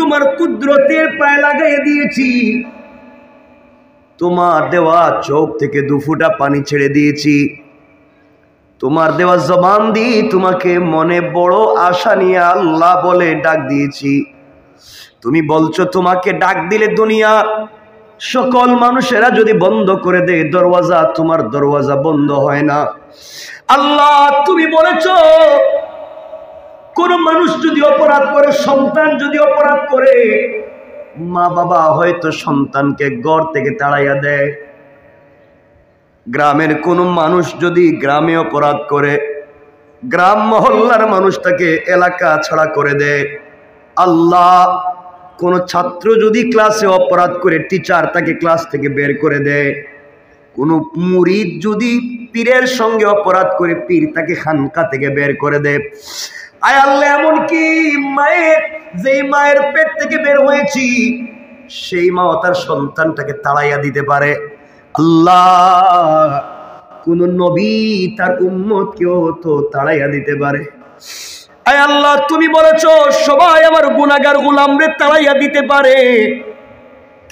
তোমার কুদরতের পায়ে লাগাইয়া দিয়েছি, তোমার দেওয়া চোখ থেকে 2 ফোঁটা পানি ছেড়ে দিয়েছি, তোমার দেওয়া জবান দিয়ে তোমাকে মনে বড় আশা নিয়ে আল্লাহ বলে ডাক দিয়েছি। তুমি বলছো তোমাকে ডাক দিলে দুনিয়া সকল মানুষেরা যদি বন্ধ করে দেয় দরওয়াজা, তোমার দরওয়াজা বন্ধ হয় না। আল্লাহ তুমি বলেছো কোন মানুষ যদি অপরাধ করে, সন্তান যদি অপরাধ করে, মা বাবা হয়তো সন্তানকে ঘর থেকে তাড়াইয়া দেয়। গ্রামের কোন মানুষ যদি গ্রামে অপরাধ করে, গ্রাম মহল্লার মানুষ তাকে এলাকা ছাড়া করে দেয়। আল্লাহ কোন ছাত্র যদি ক্লাসে অপরাধ করে, টিচার তাকে ক্লাস থেকে বের করে দেয়। কোন মুরিদ যদি পীরের সঙ্গে অপরাধ করে, পীর তাকে খানকা থেকে বের করে দেয়। আয় আল্লাহ, এমনকি মায়ের, যেই মায়ের পেট থেকে বের হয়েছি সেই মাও তার সন্তানটাকে তাড়াইয়া দিতে পারে। আল্লাহ কোন নবী তার উম্মতকেও তো তাড়াইয়া দিতে পারে। আয় আল্লাহ তুমি বলেছো সবাই আমার গুনাহগার গোলামরে তাড়াইয়া দিতে পারে,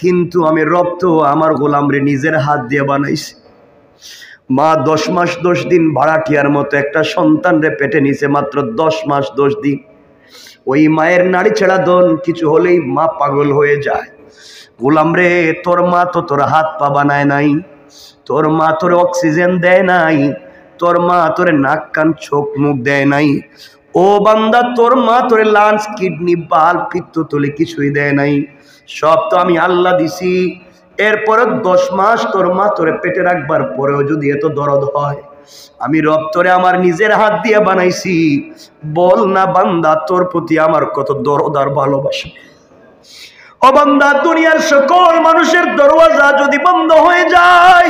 কিন্তু আমি রব তো আমার গোলামরে নিজের হাত দিয়ে বানাইছি। মা 10 মাস 10 দিন ভাড়াটিয়ার মতো একটা সন্তানরে পেটে নিছে, মাত্র 10 মাস 10 দিন। ওই মায়ের নাড়ি ছেড়া দন কিছু হলেই মা পাগল হয়ে যায়। গোলাম রে, তোর মা তো তোর হাত পা বানায় নাই, তোর মা তোর অক্সিজেন দেয় নাই, তোর মা তোরে নাক কান চোখ মুখ দেয় নাই। ও বান্দা, তোর মা তোরে লাঞ্চ কিডনি বাল পিত্তথলি কিছুই দেয় নাই, সব তো আমি আল্লাহ দিছি। এরপরে 10 মাস তোর মা তোরে পেটে রাখবার পরেও যদি এত দরদ হয়, আমি রব তোরে আমার নিজের হাত দিয়ে বানাইছি। বল না বান্দা, তোর প্রতি আমার কত দরদ আর ভালোবাসা। ও বান্দা, দুনিয়ার সকল মানুষের দরওয়াজা যদি বন্ধ হয়ে যায়,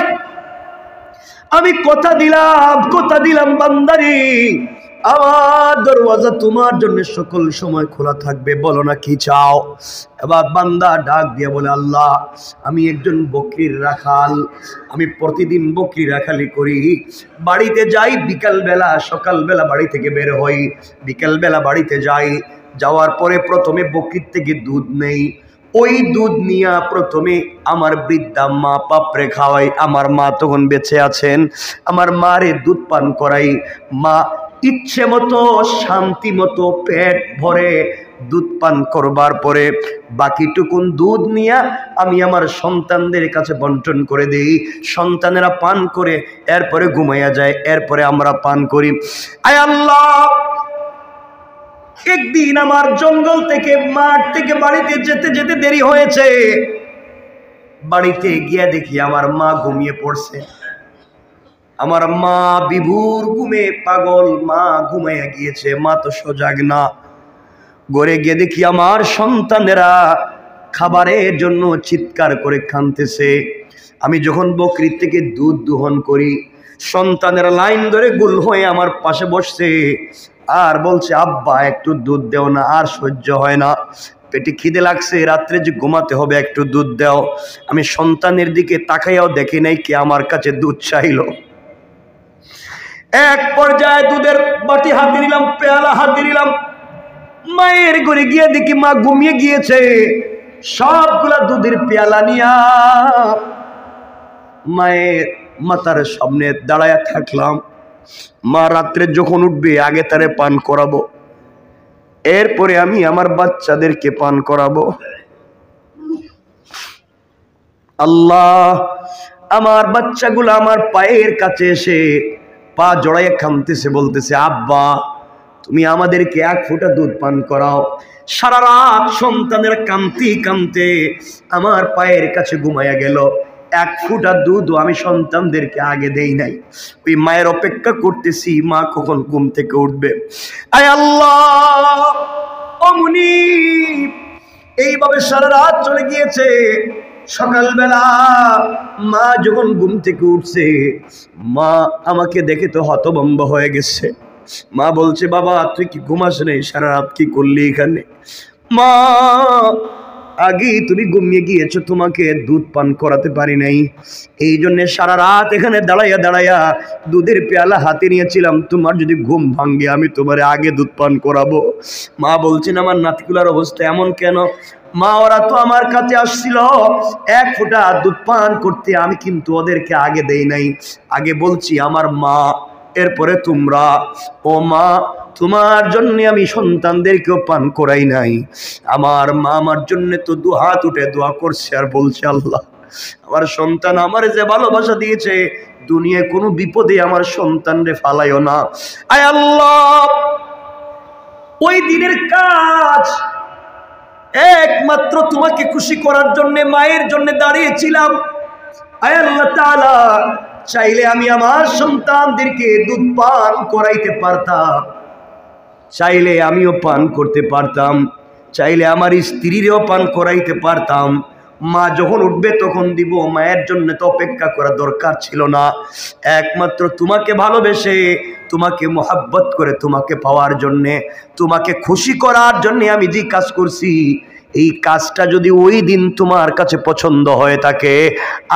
আমি কথা দিলাম বান্দারি, আমার দরওয়াজা তোমার জন্য সকল সময় খোলা থাকবে। বলো না কি চাও? এবার বান্দা ডাক দিয়ে বলে, আল্লাহ আমি একজন বকরির রাখাল, আমি প্রতিদিন বকরি রাখালি করি। বাড়িতে যাই বিকালবেলা, সকালবেলা বাড়ি থেকে বের হই, বিকালবেলা বাড়িতে যাই। যাওয়ার পরে প্রথমে বকরির থেকে দুধ নেই, ওই দুধ নিয়ে প্রথমে আমার বৃদ্ধা মা বাপরে খাওয়াই। আমার মা তখন বেঁচে আছেন, আমার মারে দুধ পান করাই। মা ইচ্ছে মতো শান্তি মতো পেট ভরে দুধ পান করবার পরে বাকিটুকুন দুধ নিয়ে আমি আমার সন্তানদের কাছে বন্টন করে দিই। সন্তানেরা পান করে এরপরে ঘুমাইয়া যায়, এরপরে আমরা পান করি। আয় আল্লাহ, একদিন আমার জঙ্গল থেকে মাঠ থেকে বাড়িতে যেতে যেতে দেরি হয়েছে। বাড়িতে গিয়ে দেখি আমার মা ঘুমিয়ে পড়ছে। আমার মা বিভোর ঘুমে পাগল, মা ঘুমাইয়া গিয়েছে, মা তো সজাগ না। ঘরে গিয়ে দেখি আমার সন্তানেরা খাবারের জন্য চিৎকার করে কাঁদতেছে। আমি যখন বকরি থেকে দুধ দোহন করি, সন্তানেরা লাইন ধরে গুল হয়ে আমার পাশে বসছে আর বলছে, আব্বা একটু দুধ দেও না, আর সহ্য হয় না, পেটে খিদে লাগছে, রাত্রে যে ঘুমাতে হবে, একটু দুধ দাও। আমি সন্তানের দিকে তাকাইয়াও দেখি নাই কে আমার কাছে দুধ চাইলো। এক পর্যায়ে দুধের বাটি হাতে নিলাম, পেয়ালা হাতে নিলাম, মায়ের ঘরে গিয়ে দেখি মা ঘুমিয়ে গিয়েছে। সবগুলা দুধের পেয়ালা নিয়া মায়ের মাথার সামনে দাঁড়ায়া থাকলাম। মা রাত্রে যখন উঠবে আগে তারে পান করাবো, এরপরে আমি আমার বাচ্চাদেরকে পান করাবো। আল্লাহ, আমার বাচ্চাগুলো আমার পায়ের কাছে এসে পা জড়াইয়া কাঁদতেছে, বলতেছে, আব্বা তুমি আমাদেরকে 1 ফোঁটা দুধ পান করাও। সারা রাত সন্তানের কাঁদতে কাঁদতে আমার পায়ের কাছে ঘুমাইয়া গেল। 1 ফোঁটা দুধও আমি সন্তানদেরকে আগে দেই নাই। ওই মায়ের অপেক্ষা করতেছি মা কখন ঘুম থেকে উঠবে। আয় আল্লাহ, অমনি এইভাবে সারা রাত চলে গিয়েছে। সকালবেলা মা যখন ঘুম থেকে উঠছে, মা আমাকে দেখে তো হতভম্ব হয়ে গেছে। মা বলছে, বাবা তুই কি ঘুমাস নেই? সারা রাত কি করলি এখানে? মা আগেই তুমি ঘুমিয়ে গিয়েছো, তোমাকে দুধ পান করাতে পারি নাই, এই জন্য সারা রাত এখানে দাঁড়াইয়া দাঁড়াইয়া দুধের পেয়ালা হাতে নিয়েছিলাম, তোমার যদি ঘুম ভাঙ্গে আমি তোমার আগে দুধ পান করাবো। মা বলছেন আমার নাতিগুলার অবস্থা এমন কেন? মা ওরা তো আমার কাছে আসছিল এক ফোঁটা দুধ পান করতে, আমি কিন্তু ওদেরকে আগে দেই নাই, আগে বলছি আমার মা, এরপরে তোমরা। ও মা, তোমার জন্য আমি সন্তানদেরকেও পান করাই নাই। আমার মা আমার জন্য তো দু হাত উঠে দোয়া করছে আর বলছে আল্লাহ আমার সন্তান আমার যে ভালোবাসা দিয়েছে, দুনিয়ায় কোনো বিপদে আমার সন্তানরে ফালাইও না। আয় আল্লাহ, ওই দিনের কাজ একমাত্র তোমাকে খুশি করার জন্য মায়ের জন্য দাঁড়িয়েছিলাম। আয় আল্লাহ তাআলা, চাইলে আমি আমার সন্তানদেরকে দুধ পান করাইতে পারতাম, চাইলে আমিও পান করতে পারতাম, চাইলে আমার স্ত্রীরও পান করাইতে পারতাম। মা যখন উঠবে তখন দিব, মায়ের জন্য তো অপেক্ষা করা দরকার ছিল না। একমাত্র তোমাকে ভালোবেসে, তোমাকে মোহাব্বত করে, তোমাকে পাওয়ার জন্যে, তোমাকে খুশি করার জন্যে আমি যে কাজ করছি, এই কাজটা যদি ওই দিন তোমার কাছে পছন্দ হয়ে থাকে,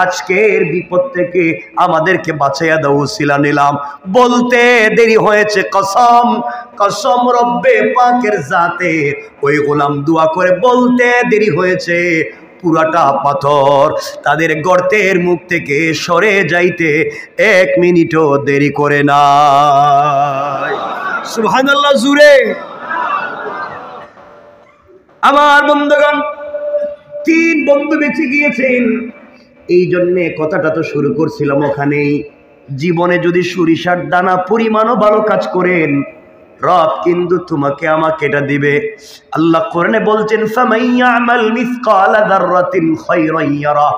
আজকের বিপদ থেকে আমাদেরকে বাঁচাইয়া দাও উসিলা নিলাম। বলতে দেরি হয়েছে, কসম কসম রব্বে পাকের জাতে, ওই গোলাম দোয়া করে বলতে দেরি হয়েছে, পুরাটা পাথর তাদের গর্তের মুখ থেকে সরে যাইতে 1 মিনিটও দেরি করে না। সুবহানাল্লাহ জুড়ে। আমার বন্ধুগণ, 3 বন্ধু বেঁচে গিয়েছেন, এই জন্যে কথাটা তো শুরু করছিলাম ওখানেই। জীবনে যদি সরিষার দানা পরিমাণও ভালো কাজ করেন, রব কিন্তু তোমাকে আমাকে এটা দিবে। আল্লাহ কোরআনে বলছেন ফামাইয়ামাল মিসকালা যাররাতিন খায়রান ইয়ারা,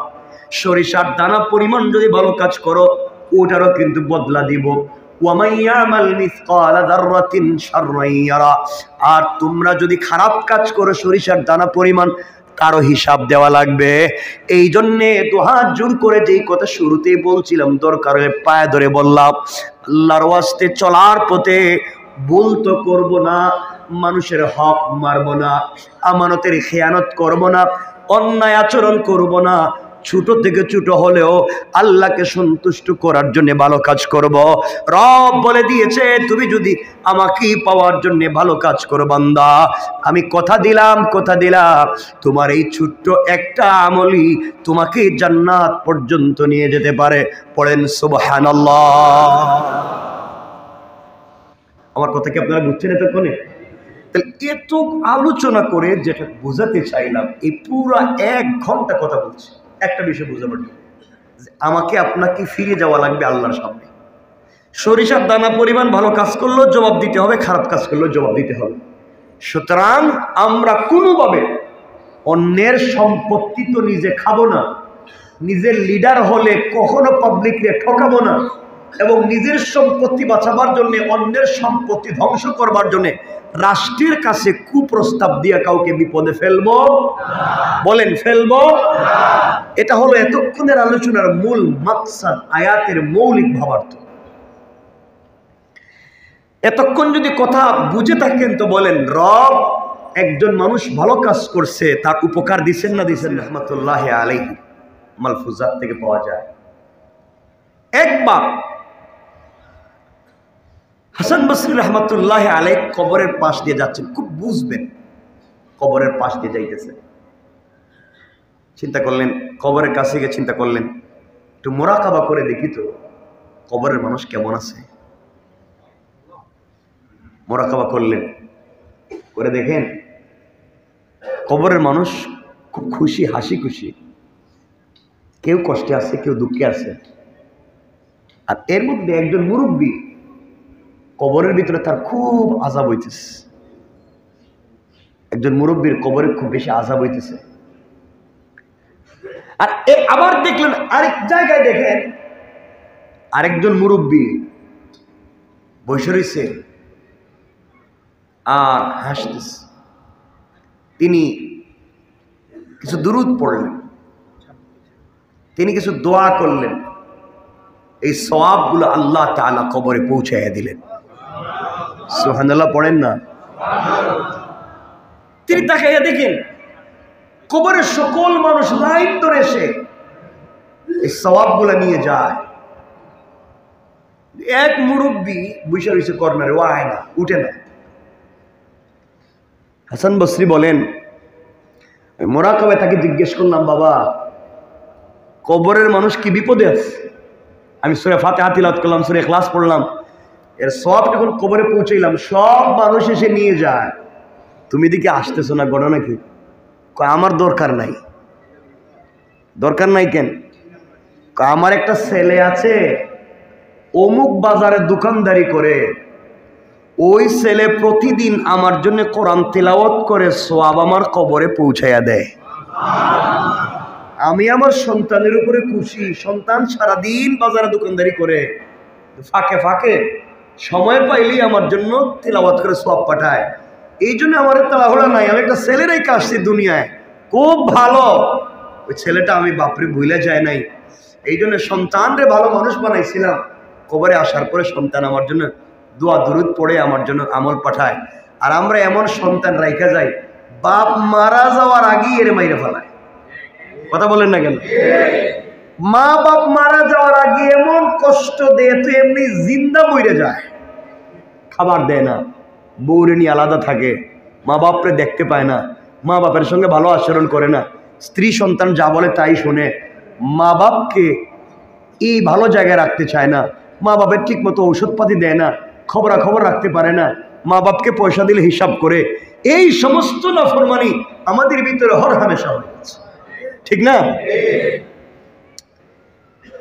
সরিষার দানা পরিমাণ যদি ভালো কাজ করো ওটারও কিন্তু বদলা দিব। ওয়ামাইয়ামাল মিসকালা যাররাতিন শাররান ইয়ারা, আর তোমরা যদি খারাপ কাজ করো সরিষার দানা পরিমাণ, তারও হিসাব দেওয়া লাগবে। এই জন্যে দুহাত জোর করে যেই কথা শুরুতেই বলছিলাম, দরকার হলে পায়ে ধরে বললাম, আল্লাহর ওয়াস্তে চলার পথে ভুল তো করবো না, মানুষের হক মারবো না, আমানতের খেয়ানত করবো না, অন্যায় আচরণ করবো না, ছোট থেকে ছোট হলেও আল্লাহকে সন্তুষ্ট করার জন্য ভালো কাজ করব। রব বলে দিয়েছে তুমি যদি আমাকেই পাওয়ার জন্য ভালো কাজ করো বান্দা, আমি কথা দিলাম তোমার এই ছোট্ট একটা আমলই তোমাকে জান্নাত পর্যন্ত নিয়ে যেতে পারে। পড়েন সুবহানাল্লাহ। আমার কথা কি আপনারা বুঝছেন এতক্ষণে? তাহলে এত আলোচনা করে যেটা বোঝাতে চাইলাম, এই পুরো 1 ঘন্টা কথা বলছি একটা বিষয় বোঝাবার জন্য, আমাকে আপনাকে ফিরে যাওয়া লাগবে আল্লাহর সামনে। সরিষার দানা পরিমাণ ভালো কাজ করলেও জবাব দিতে হবে, খারাপ কাজ করলেও জবাব দিতে হবে। সুতরাং আমরা কোনোভাবে অন্যের সম্পত্তি তো নিজে খাবো না, নিজের লিডার হলে কখনো পাবলিককে ঠকাবো না, এবং নিজের সম্পত্তি বাঁচাবার জন্য, অন্যের সম্পত্তি ধ্বংস করবার জন্য রাষ্ট্রের কাছে কুপ্রস্তাব দিয়ে কাউকে বিপদে ফেলবো বলেন, ফেলবো? এটা হলো এতক্ষণের আলোচনার মূল মাকসাদ, আয়াতের মৌলিক ভাবার্থ। এতক্ষণ যদি কথা বুঝে থাকেন তো বলেন, রব একজন মানুষ ভালো কাজ করছে, তার উপকার দিচ্ছেন না দিচ্ছেন? রহমতুল্লাহ আলাইহি মালফুজাত থেকে পাওয়া যায়। একবার হাসান বসরি রহমতুল্লাহ আলাইহি কবরের পাশ দিয়ে যাচ্ছেন, খুব বুঝবেন, কবরের পাশ দিয়ে যাইতেছে, চিন্তা করলেন, কবরের কাছে গিয়ে চিন্তা করলেন একটু মোরাকাবা করে দেখি তো কবরের মানুষ কেমন আছে। মোরাকাবা করলেন, করে দেখেন কবরের মানুষ খুব খুশি, হাসি খুশি, কেউ কষ্টে আছে, কেউ দুঃখে আছে। আর এর মধ্যে একজন মুরব্বী, কবরের ভিতরে তার খুব আযাব হইতেছে, একজন মুরব্বীর কবরে খুব বেশি আযাব হইতেছে। আর আবার দেখলেন আরেক জায়গায়, দেখেন আরেকজন মুরব্বী বসে রয়েছে আর হাসতেছে। তিনি কিছু দুরূদ পড়লেন, তিনি কিছু দোয়া করলেন, এই সওয়াবগুলো আল্লাহ তাআলা কবরে পৌঁছাইয়া দিলেন। সুবহানাল্লাহ পড়েন না? তিনি তাকাইয়া দেখেন কবরের সকল মানুষ লাইন ধরে এসে এই সওয়াবগুলো নিয়ে যায়। এক মুরব্বী বসে রয়েছে কর্নারে, ও আয় না, উঠে না। হাসান বসরি বলেন, মোরাকাবায় তাকে জিজ্ঞেস করলাম, বাবা কবরের মানুষ কি বিপদে আছে? আমি সূরা ফাতিহা তিলাওয়াত করলাম, সূরা ইখলাস পড়লাম, এর সব যখন কবরে পৌঁছাইলাম সব মানুষ এসে নিয়ে যায়, তুমি দিকে আসতেছো না, ঘটনা কি? আমার দরকার নাই। দরকার নাই কেন? আমার একটা ছেলে আছে অমুক বাজারে দোকানদারি করে, ওই ছেলে প্রতিদিন আমার জন্য কোরআন তিলাওয়াত করে সওয়াব আমার কবরে পৌঁছাইয়া দেয়। আমি আমার সন্তানের উপরে খুশি। সন্তান সারাদিন বাজারে দোকানদারি করে, ফাঁকে ফাঁকে সময় পাইলেই আমার জন্য তিলাওয়াত করে সওয়াব পাঠায়। এই জন্য আমার তাড়াহুড়া নাই, আমি একটা ছেলে রেখে আসছি দুনিয়ায়, খুব ভালো। ওই ছেলেটা আমি বাপরে ভুলে যায় নাই, এই জন্য সন্তানরে ভালো মানুষ বানাইছিলাম। কবরে আসার পরে সন্তান আমার জন্য দোয়া দুরুদ পড়ে আমার জন্য আমল পাঠায়। আর আমরা এমন সন্তান রাইখা যাই, বাপ মারা যাওয়ার আগেই এর মাইরে ফেলায়। কথা বলেন না কেন? মা বাপ মারা যাওয়ার আগে এমন কষ্ট দেয়, তো এমনি জিন্দা মরে যায়। খাবার দেয় না, বউরে নিয়ে আলাদা থাকে, মা বাপরে দেখতে পায় না, মা বাপের সঙ্গে ভালো আচরণ করে না, স্ত্রী সন্তান যা বলে তাই শোনে, মা বাপকে এই ভালো জায়গায় রাখতে চায় না, মা বাপের ঠিক মতো ঔষধপাতি দেয় না, খবরাখবর রাখতে পারে না, মা বাপকে পয়সা দিলে হিসাব করে। এই সমস্ত নাফরমানি আমাদের ভিতরে হর হামেশা হয়ে গেছে, ঠিক না?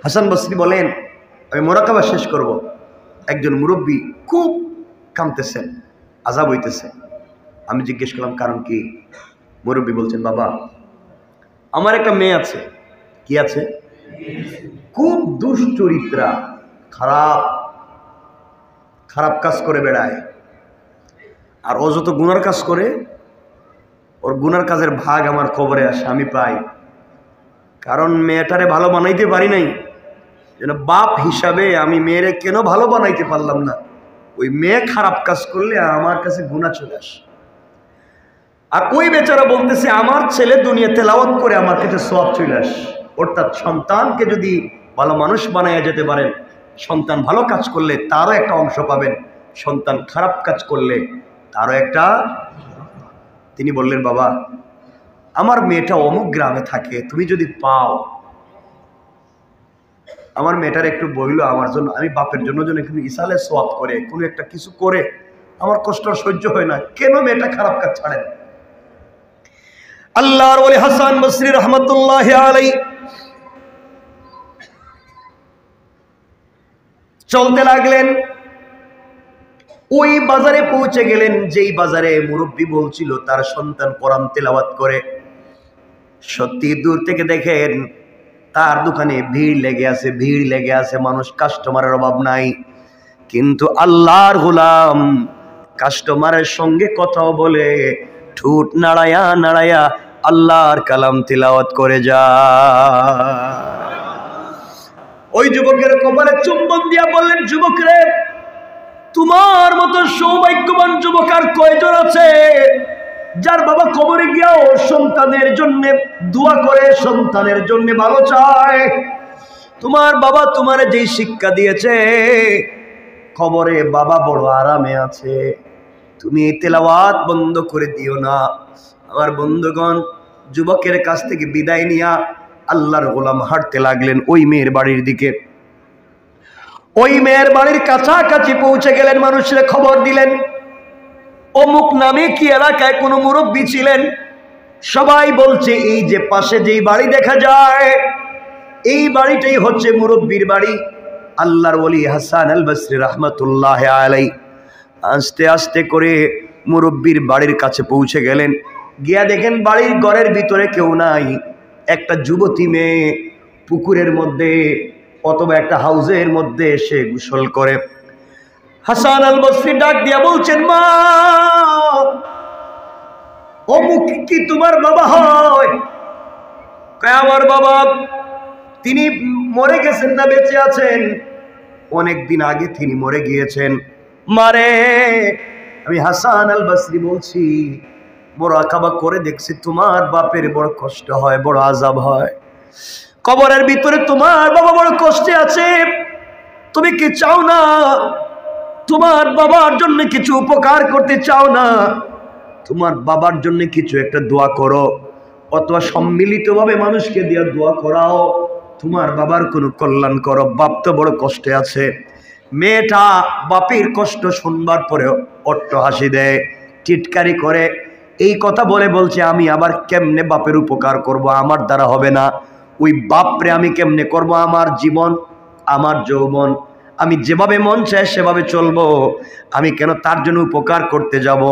হাসান বসরি বলেন, আমি মোরাকাবা শেষ করব, একজন মুরব্বী খুব কাঁদতেছেন, আযাব হইতেছে। আমি জিজ্ঞেস করলাম কারণ কি? মুরব্বী বলছেন, বাবা আমার একটা মেয়ে আছে। কি আছে? খুব দুশ্চরিত্রা, খারাপ খারাপ কাজ করে বেড়ায়। আর ও যত গুনার কাজ করে, ওর গুনার কাজের ভাগ আমার খবরে আসে, আমি পাই। কারণ মেয়েটারে ভালো বানাইতে পারি নাই, যেন বাপ হিসাবে আমি মেয়েরে কেন ভালো বানাইতে পারলাম না। ওই মেয়ে খারাপ কাজ করলে আমার কাছে গুনাহ চলে আসে। আর ওই বেচারা বলতেছে, আমার ছেলে দুনিয়া তেলাওয়াত করে আমার কাছে সওয়াব চলে আসে। অর্থাৎ সন্তানকে যদি ভালো মানুষ বানাইয়া যেতে পারেন, সন্তান ভালো কাজ করলে তারও একটা অংশ পাবেন, সন্তান খারাপ কাজ করলে তারও একটা। তিনি বললেন, বাবা আমার মেয়েটা অমুক গ্রামে থাকে, তুমি যদি পাও আমার মেয়েটার একটু বইলো আমার জন্য, আমি বাপের জন্য যেন একটু ইসালে সওয়াব করে, কোনো একটা কিছু করে, আমার কষ্ট সহ্য হয় না, কেন মেয়েটা খারাপ কাজ ছাড়ে না। আল্লাহর ওলি হাসান বসরি রহমতুল্লাহি আলাইহি চলতে লাগলেন, ওই বাজারে পৌঁছে গেলেন যেই বাজারে মুরব্বী বলছিল তার সন্তান কোরআন তেলাওয়াত করে। সত্যি দূর থেকে দেখেন তার দোকানে ভিড় লেগে আছে, ভিড় লেগে আছে, মানুষ, কাস্টমারের অভাব নাই। কিন্তু আল্লাহর গোলাম কাস্টমারের সঙ্গে কথাও বলে, ঠোঁট নাড়ায়া নাড়ায়া আল্লাহর কালাম তিলাওয়াত করে যায়। ওই যুবকের কপালে চুম্বন দিয়া বললেন, যুবক রে, তোমার মতো সৌভাগ্যবান যুবক আর কয়জন আছে যার বাবা কবরে গিয়াও সন্তানের জন্য দোয়া করে, সন্তানের জন্য ভালো চায়। তোমার বাবা তোমার যেই শিক্ষা দিয়েছে, কবরে বাবা বড় আরামে আছে, তুমি তেলাওয়াত বন্ধ করে দিও না। আমার বন্ধুগণ, যুবকের কাছ থেকে বিদায় নিয়া আল্লাহর গোলাম হাঁটতে লাগলেন ওই মেয়ের বাড়ির দিকে। ওই মেয়ের বাড়ির কাছাকাছি পৌঁছে গেলেন, মানুষের খবর দিলেন, অমুক নামে কি এলাকায় কোনো মুরব্বী ছিলেন। সবাই বলছে এই যে পাশে যেই বাড়ি দেখা যায়, এই বাড়িটাই হচ্ছে মুরব্বীর বাড়ি। আল্লাহর ওলি হাসান আল বসরি রহমতুল্লাহ আলাইহি আস্তে আস্তে করে মুরব্বীর বাড়ির কাছে পৌঁছে গেলেন। গিয়া দেখেন বাড়ির ঘরের ভিতরে কেউ নাই, একটা যুবতী মেয়ে পুকুরের মধ্যে অথবা একটা হাউজের মধ্যে এসে গোসল করে। হাসান আল বসরি ডাক দিয়া বলছেন, মা অমুক কি তোমার বাবা হয়? আমার বাবা, তিনি মরে গেছেন না বেঁচে আছেন? অনেক দিন আগে তিনি মরে গিয়েছেন। মারে, আমি হাসান আল বসরি বলছি, মুরাকাবা করে দেখছি তোমার বাপের বড় কষ্ট হয়, বড় আযাব হয়। কবরের ভিতরে তোমার বাবা বড় কষ্টে আছে, তুমি কি চাও না তোমার বাবার জন্য কিছু উপকার করতে চাও না? তোমার বাবার জন্য কিছু একটা দোয়া করো, অথবা সম্মিলিতভাবে মানুষকে দিয়ে দোয়া করাও, তোমার বাবার কোনো কল্যাণ করো। বাপ তো বড় কষ্টে আছে। মেয়েটা বাপের কষ্ট শুনবার পরেও অট্ট হাসি দেয়, টিটকারি করে। এই কথা বলে বলছে, আমি আবার কেমনে বাপের উপকার করব? আমার দ্বারা হবে না। ওই বাপরে আমি কেমনে করব? আমার জীবন, আমার যৌবন, আমি যেভাবে মন চায় সেভাবে চলবো, আমি কেন তার জন্য উপকার করতে যাব?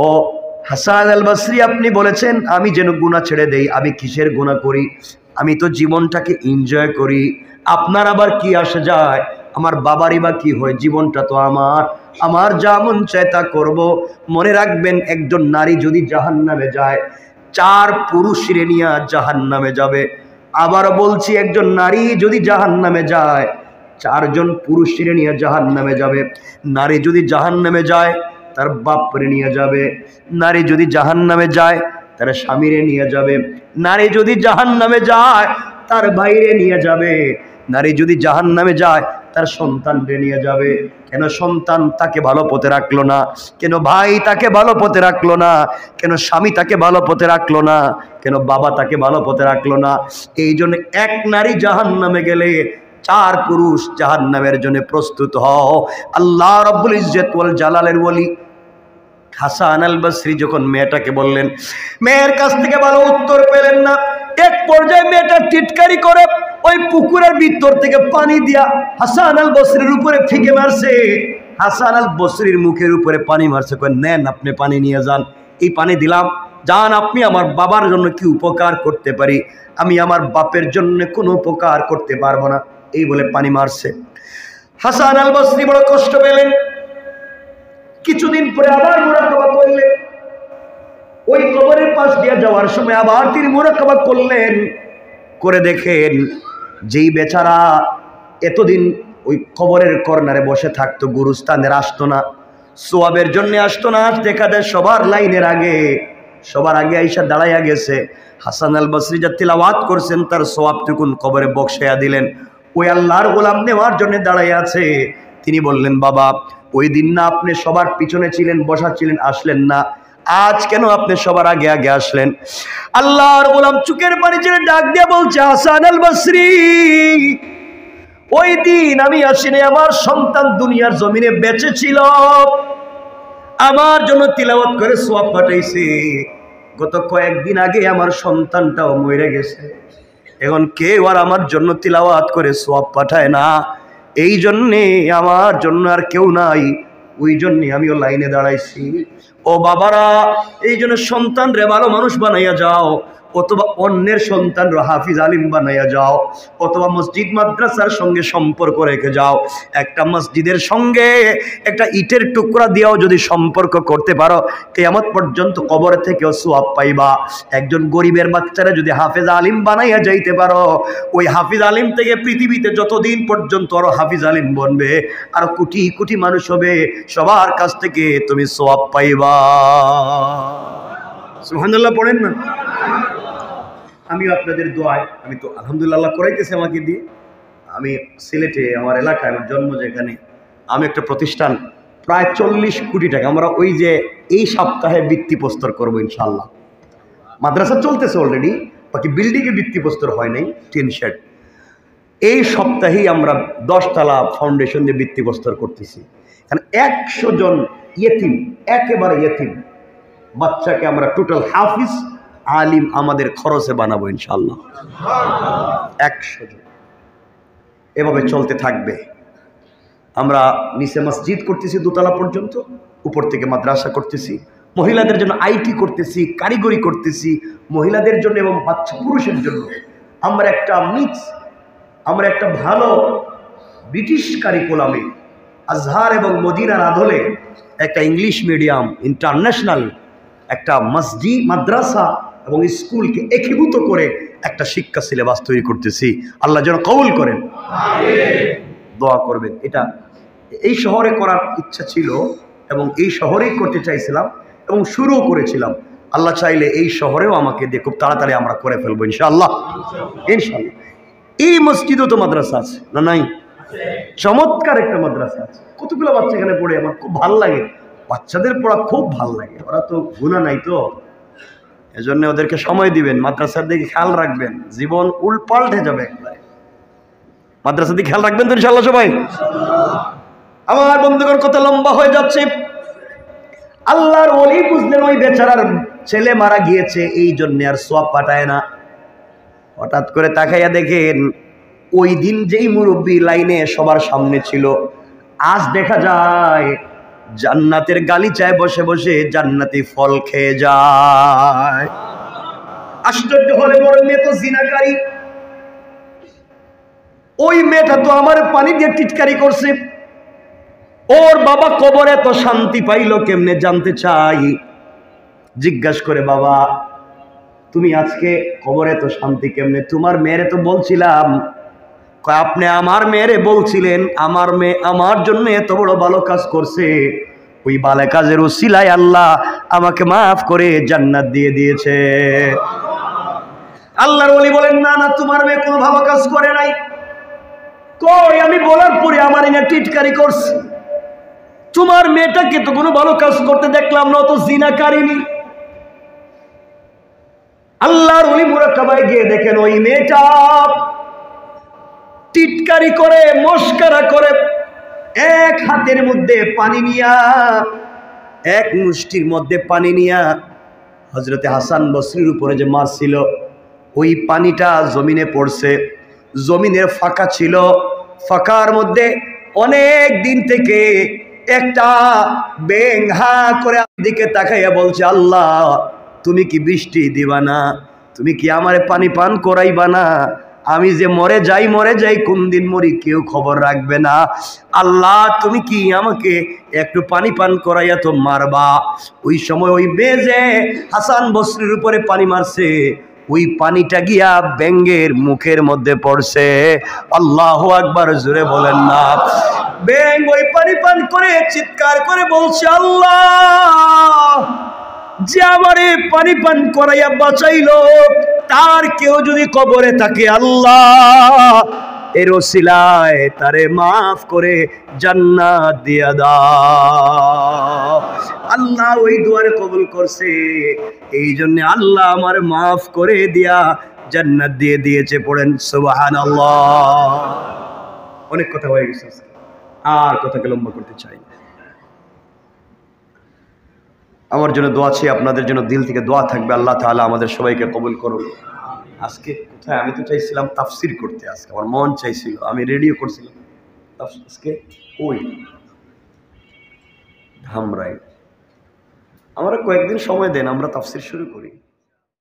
ও হাসান আল বসরি, আপনি বলেছেন আমি যেন গুনাহ ছেড়ে দেই। আমি কিসের গুনাহ করি? আমি তো জীবনটাকে এনজয় করি। আপনার আবার কি আসে যায়? আমার বাবারই বা কি হয়? জীবনটা তো আমার, আমার যা মন চায় তা করব। মনে রাখবেন, একজন নারী যদি জাহান্নামে যায়, 4 পুরুষরে নিয়ে জাহান্নামে যাবে। আবার বলছি, একজন নারী যদি জাহান্নামে যায়, 4 জন পুরুষরে নিয়ে জাহান্নামে যাবে। নারী যদি জাহান্নামে যায়, তার বাপরে নিয়ে যাবে। নারী যদি জাহান্নামে যায়, তার স্বামীরে নিয়ে যাবে। নারী যদি জাহান্নামে যায়, তার ভাইরে নিয়ে যাবে। নারী যদি জাহান্নামে যায়, তার সন্তানরে নিয়ে যাবে। কেন সন্তান তাকে ভালো পথে রাখলো না? কেন ভাই তাকে ভালো পথে রাখলো না? কেন স্বামী তাকে ভালো পথে রাখলো না? কেন বাবা তাকে ভালো পথে রাখলো না? এই জন্য এক নারী জাহান্নামে গেলে 4 পুরুষ জাহান্নামের জন্য প্রস্তুত হও। আল্লাহ রাব্বুল ইজ্জত ওয়াল জালালের ওলি হাসান আল বসরি যখন মেয়েটাকে বললেন, মেয়ের কাছ থেকে ভালো উত্তর পেলেন না। এক পর্যায়ে মেয়েটা টিটকারি করে ওই পুকুরের ভিতর থেকে পানি দিয়া হাসান আল বসরির উপরে ফিকে মারছে। হাসান আল বসরির মুখের উপরে পানি মারছে, কয় নেন আপনি পানি নিয়ে যান, এই পানি দিলাম, যান আপনি আমার বাবার জন্য কি উপকার করতে পারি? আমি আমার বাপের জন্য কোনো উপকার করতে পারবো না, এই বলে পানি মারছে। হাসান আল বসরি বড় কষ্ট পেলেন। কিছুদিন পরে আবার মুরাকাবা করলেন। ওই কবরের পাশ দিয়ে যাওয়ার সময় আবার তিনি মুরাকাবা করলেন। করে দেখেন, যেই বেচারা এতদিন ওই কবরের কর্নারে বসে থাকতো, গুরুস্থানের আসতো না, সোয়াবের জন্য আসতো না, আজ দেখা যায় সবার লাইনের আগে, সবার আগে আইসা দাঁড়াইয়া গেছে। হাসান আল বসরি যা তিলাওয়াত করছেন, তার সোয়াবটুকুন কবরে বক্সাইয়া দিলেন। ওই আল্লাহর গোলাম নেওয়ার জন্য দাঁড়াইয়া আছে। তিনি বললেন, বাবা ওই দিন না আপনি সবার পিছনে ছিলেন, বসা ছিলেন, আসলেন না, আজ কেন আপনি সবার আগে আগে আসলেন? আল্লাহর গোলাম চুকের পানি ছেড়ে ডাক দিয়ে বলছে, হাসান আল বসরি, ওই দিন আমি আসিনি, আমার সন্তান দুনিয়ার জমিনে বেঁচে ছিল, আমার জন্য তিলাওয়াত করে সোয়াব পাঠাইছে। গত কয়েকদিন আগে আমার সন্তানটাও মরে গেছে, এখন কেউ আর আমার জন্য তিলাওয়াত করে সোয়াব পাঠায় না, এই জন্যে আমার জন্য আর কেউ নাই, ওই জন্যে আমিও লাইনে দাঁড়াইছি। ও বাবারা, এই জন্য সন্তান রে ভালো মানুষ বানাইয়া যাও, অথবা অন্যের সন্তান হাফিজ আলিম বানাইয়া যাও, অথবা মসজিদ মাদ্রাসার সঙ্গে সম্পর্ক রেখে যাও। একটা মসজিদের সঙ্গে একটা ইটের টুকরা দিয়েও যদি সম্পর্ক করতে পারো, কিয়ামত পর্যন্ত কবর থেকেও সওয়াব পাইবা। একজন গরিবের বাচ্চারা যদি হাফিজ আলিম বানাইয়া যাইতে পারো, ওই হাফিজ আলিম থেকে পৃথিবীতে যতদিন পর্যন্ত আরো হাফিজ আলিম বনবে, আর কোটি কোটি মানুষ হবে, সবার কাছ থেকে তুমি সওয়াব পাইবা। সুবহানাল্লাহ পড়েন না? আমিও আপনাদের দোয়ায়, আমি তো আলহামদুলিল্লাহ করাইতেছি আমাকে দিয়ে। আমি সিলেটে, আমার এলাকায়, আমার জন্ম যেখানে, আমি একটা প্রতিষ্ঠান প্রায় 40 কোটি টাকা, আমরা ওই যে এই সপ্তাহে ভিত্তিপ্রস্তর করবো ইনশাআল্লাহ। মাদ্রাসা চলতেছে অলরেডি, বাকি বিল্ডিংয়ে ভিত্তিপ্রস্তর হয় নাই, টিন শেড। এই সপ্তাহেই আমরা 10 তলা ফাউন্ডেশন দিয়ে ভিত্তিপ্রস্তর করতেছি। কারণ 100 জন ইয়েতিম, একেবারে ইয়েতিম বাচ্চাকে আমরা টোটাল হাফিজ আলিম আমাদের খরচে বানাবো ইনশাআল্লাহ। 100 জন, এভাবে চলতে থাকবে। আমরা নিচে মসজিদ করতেছি 2 তলা পর্যন্ত, উপর থেকে মাদ্রাসা করতেছি, মহিলাদের জন্য আইটি করতেছি, কারিগরি করতেছি, মহিলাদের জন্য এবং বাচ্চা পুরুষের জন্য আমরা একটা মিক্স, আমরা একটা ভালো ব্রিটিশ কারিকুলামে আজহার এবং মদিনার আদলে একটা ইংলিশ মিডিয়াম ইন্টারন্যাশনাল একটা মসজিদ, মাদ্রাসা এবং স্কুলকে একীভূত করে একটা শিক্ষা সিলেবাস তৈরি করতেছি। আল্লাহ যেন কবুল করেন, দোয়া করবেন। এটা এই শহরে করার ইচ্ছা ছিল এবং এই শহরেই করতে চাইছিলাম এবং শুরুও করেছিলাম। আল্লাহ চাইলে এই শহরেও আমাকে দিয়ে খুব তাড়াতাড়ি আমরা করে ফেলবো ইনশাআল্লাহ। ইনশাআল্লাহ। এই মসজিদও তো মাদ্রাসা আছে না? নাই? চমৎকার একটা মাদ্রাসা আছে। কতগুলো বাচ্চা এখানে পড়ে, আমার খুব ভালো লাগে। বাচ্চাদের পড়া খুব ভালো লাগে, ওরা তো গুণা নাই তো, এজন্য ওদেরকে সময় দিবেন, মাদ্রাসার দিকে খেয়াল রাখবেন, জীবন উল্পাল্টে যাবে। মাদ্রাসার দিকে খেয়াল রাখবেন তো ইনশাআল্লাহ সবাই। আমার বন্ধুগণ, কত লম্বা হয়ে যাচ্ছে। আল্লাহর ওলি বুঝলেন ওই বেচারার ছেলে মারা গিয়েছে, এই জন্য আর সওয়াব পাঠায় না। হঠাৎ করে তাকাইয়া দেখেন ওই দিন যেই মুরব্বী লাইনে সবার সামনে ছিল, আজ দেখা যায় জান্নাতের গালিচায় বসে বসে জান্নাতি ফল খেয়ে যায়। আশ্চর্য হলে বড়, মেয়ে তো জিনাকারী, ওই মেয়েটা তো আমার পানি দিয়ে টিটকারি করছে, ওর বাবা কবরে তো শান্তি পাইল কেমনে জানতে চাই। জিজ্ঞাসা করে, বাবা তুমি আজকে কবরে তো শান্তি কেমনে? তোমার মেয়েরে তো বলছিলাম। আপনি আমার মেয়েরে বলছিলেন, আমার মেয়ে আমার জন্য এত বড় ভালো কাজ করছে, ওই ভালো কাজের উসিলায় আল্লাহ আমাকে মাফ করে জান্নাত দিয়ে দিয়েছে। আল্লাহর ওলি বলেন, না না, তোমার মেয়ে কোনো ভালো কাজ করে নাই। কই, আমি বলার পরে আমার এনে টিটকারি করছে। তোমার মেয়েটাকে তো কোনো ভালো কাজ করতে দেখলাম না, তো জিনাকারিনী। আল্লাহর ওলি মুরাক্কাবায় গিয়ে দেখেন ওই মেয়েটা টিটকারি করে, মস্করা করে, এক হাতের মধ্যে পানি নিয়া, এক মুষ্টির মধ্যে পানি নিয়া হযরতে হাসান বসরির উপরে যে মাছ ছিল ওই পানিটা জমিনে পড়ছে। জমিনের ফাঁকা ছিল, ফাঁকার মধ্যে অনেক দিন থেকে একটা ব্যাঙ হা করে দিকে তাকাইয়া বলছে, আল্লাহ তুমি কি বৃষ্টি দিবা না? তুমি কি আমারে পানি পান করাইবা না? আমি যে মরে যাই, কোন দিন মরি কেউ খবর রাখবে না। আল্লাহ তুমি কি আমাকে একটু পানি পান করাইয়া তো মারবা? ওই সময় ওই বেজে হাসান বসরির উপরে পানি মারছে, ওই পানিটা গিয়া ব্যাঙের মুখের মধ্যে পড়ছে। আল্লাহু আকবার, জোরে বলেন না। ব্যাঙ ওই পানি পান করে চিৎকার করে বলছে, আল্লাহ যে আমারে পানি পান করাইয়া বাঁচাইলো, তার কেউ যদি কবরে থাকে, আল্লাহ এর ওসিলায় তারে মাফ করে জান্নাত দিয়া দাও। আল্লাহ ওই দুয়ারে কবুল করছে, এই জন্য আল্লাহ আমার মাফ করে দিয়া জান্নাত দিয়ে দিয়েছে। পড়েন সুবহানাল্লাহ। অনেক কথা হয়ে গেছে, আর কথাকে লম্বা করতে চাই। আমার জন্য দোয়া আছে, আপনাদের জন্য দিল থেকে দোয়া থাকবে। আল্লাহ তাআলা আমাদের সবাইকে কবুল করুন। আজকে কোথায়, আমি তো চাইছিলাম তাফসির করতে, আজকে আমার মন চাইছিল, আমি রেডিও করছিলাম আজকে ওই ধামরাই। আমরা কয়েকদিন সময় দেন, আমরা তাফসির শুরু করি।